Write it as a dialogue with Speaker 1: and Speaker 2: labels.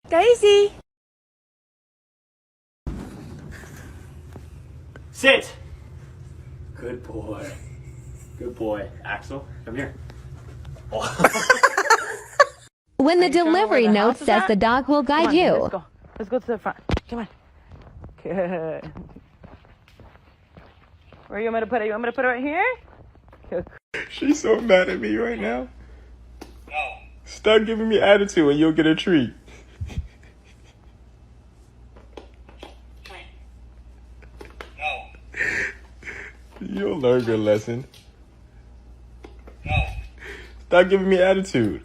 Speaker 1: Daisy.
Speaker 2: Sit. Good boy. Good boy. Axel, come here.
Speaker 3: When the
Speaker 1: Are you showing where
Speaker 3: delivery
Speaker 1: the
Speaker 3: note
Speaker 1: house is
Speaker 3: says
Speaker 1: at?
Speaker 3: the dog will
Speaker 1: Come
Speaker 3: guide
Speaker 1: on,
Speaker 3: you.
Speaker 1: Let's go. Let's go to the front. Come on. Good. Where you want me to put it? You want me to put it right here? Good.
Speaker 2: She's so mad at me right now. Start giving me attitude and you'll get a treat. You'll learn your lesson. Stop giving me attitude.